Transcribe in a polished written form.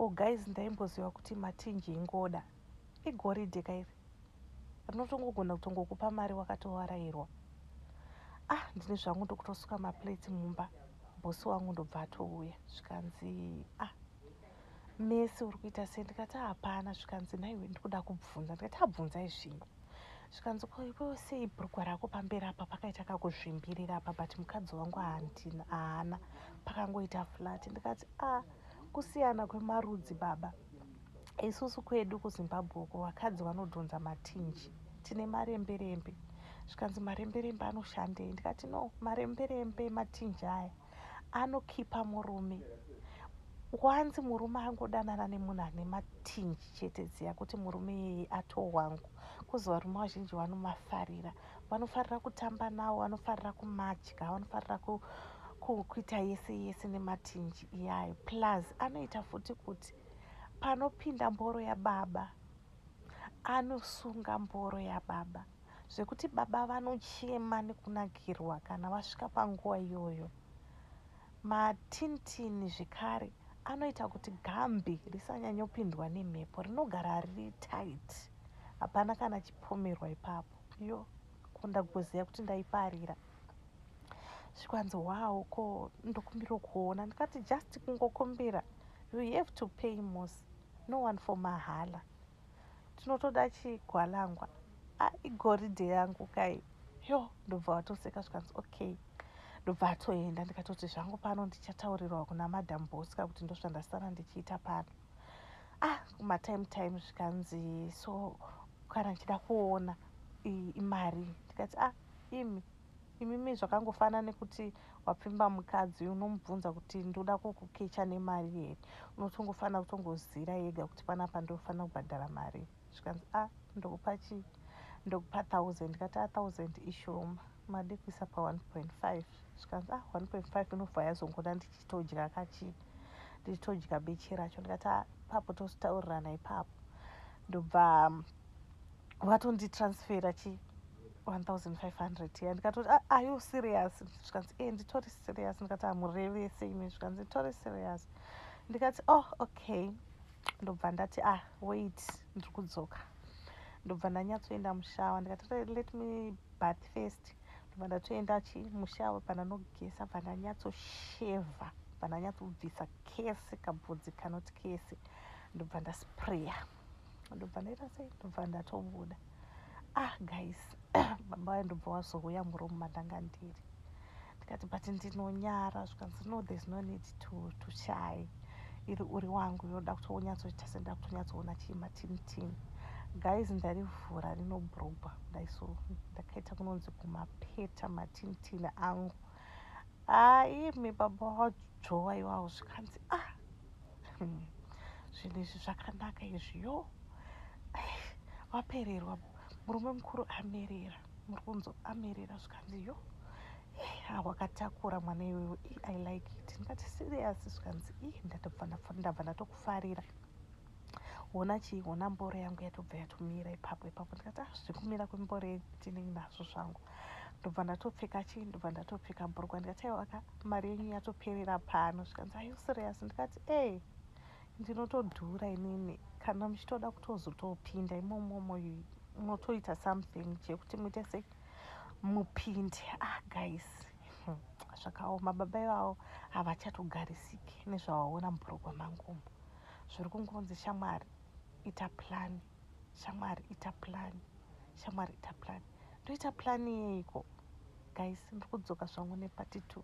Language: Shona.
Guys, ndaimboziva kuti matinji ingoda igoridhe kairi rinotongogona kutongokupa mari wakatowarayirwa. Ndine zvangu ndokutosuka maplates mumba, bosi wangu ndobva atouya zvikanzi mesi uri kuita sei? Ndikati hapana. Zvikanzi naiwe ndikuda kubvunza. Ndikati abvunzai zvinyi? Zvikanzi iwewe sei bhurugwa rako pamberi apa pakaita kakuzvimbirira apa, but mukadzi wangu haana, pakangoita flat. Ndikati kusiyana kwemarudzi baba. Isusu kwedu kuZimbabwe uko vakadzi vanodhonza matinji, tine maremberembe. Zvikanzi maremberembe anoshandei? Ndikati no, maremberembe matinji aya anokipa murume. Wanzi murume angodanana nemunhu ane matinji chete ziya kuti murume iyeye atohwangu. Kuzi varume vazhinji vanomafarira, vanofarira kutamba nawo, vanofarira kumadya, vanofarira kuita yese yese nematinji iyayo. Plus anoita futi kuti panopinda mboro yababa anosunga mboro yababa, zvekuti baba vanochema nekunakirwa kana vasvika panguva iyoyo. Matintini zvekare anoita kuti gambi risanyanyopindwa nemhepo, rinogara riri tight, hapana kana chipomerwa ipapo. Ndakuziva kuti ndaiparira. Zvikanzi wow, ko ndokumbira kuona. Ndikati just kungokumbira, you have to pay most, no one for mahala. Tinotoda chigwalangwa, igoridhe yangu kai. Ndobva watoseka. Zvikanzi okay, ndobva atoenda. Ndikatoti zvangu pano ndichataurirwa kuna madam Bosca kuti ndozvandasara ndichiita pano. Kumatime zvikanzi so kana nchida kuona imari. Ndikati imimi zvakangofanana nekuti wapfimba mukadzi unomubvunza kuti ndoda kukukecha nemari here, unotongofanira kutongozira yega kuti panapa ndofanira kubhadhara mari. Zvikanzi ndokupa chii? Ndokupa 1000. Ndikati 1000 ishoma, made kuisa pa 1.5. Zvikanzi 1.5 inobva yazongoda ndichitodya kachii, ndichitodya bechi racho. Ndikati papo tositaurirana ipapo. Ndobva vatonditransfera chii 1500 ya. Ndikatoti are you serious? Zvikanzi nditori serious. Ndikati murevese imi? Zvikanzi nditori serious. Ndikati okay. Ndobva ndati wait, ndiri kudzoka. Ndobva ndanyatsoenda mushawa. Ndikati let me bath first. Ndobva ndatoenda mushawa pandanogesa, bva ndanyatsoshevha, bva ndanyatsobvisa kese kabvudzi kanoti kese. Ndobva ndaspreya. Ndobva ndaita sei? Ndobva ndatobuda. Guys, baba ndobva wazouya muromo mandanga ndiri. Ndikati but ndinonyara. Zvikanzi no, there's no need to shy. Uri wangu yoda kutonyatsoita senda kutonyatsoona chimatinitini. Guys, ndarivhura rinobhurugwa ndakaita kunonzi kumapeta matinitini angu. Imi baba wajowa iwawo. Zvikanzi zvinhu izvi zvakanaka izvi. Wapererwa, murume mukuru amerera, muri kunzo amerera. Zvikanzi wakatakura mwana iwewe, I like it. Ndikati serious? Zvikanzi ndabva ndatokufarira. Ona chii? Ona mboro yangu yatobva yatomira ipapo. Ndikati zvekumira kwemboro yetinenge nazvo zvangu. Ndobva ndatopfeka chii? Ndobva ndatopfeka bhurugwa. Ndikati mari yenyu yatoperera pano. Zvikanzi are you serious? Ndikati ndinotodhura inini. Kana muchitoda kutozotopinda imomomo munotoita something chekuti muite sei mupinde. Guys, zvakaoma. Baba ivavo havachatogarisiki nezvavaona mubhurugwa mangumo. Zviri kungonzi shamwari ita plani, shamwari ita plani, shamwari ita plani. Ndoita plani yeiko? Guys, ndiri kudzoka zvangu nepati 2.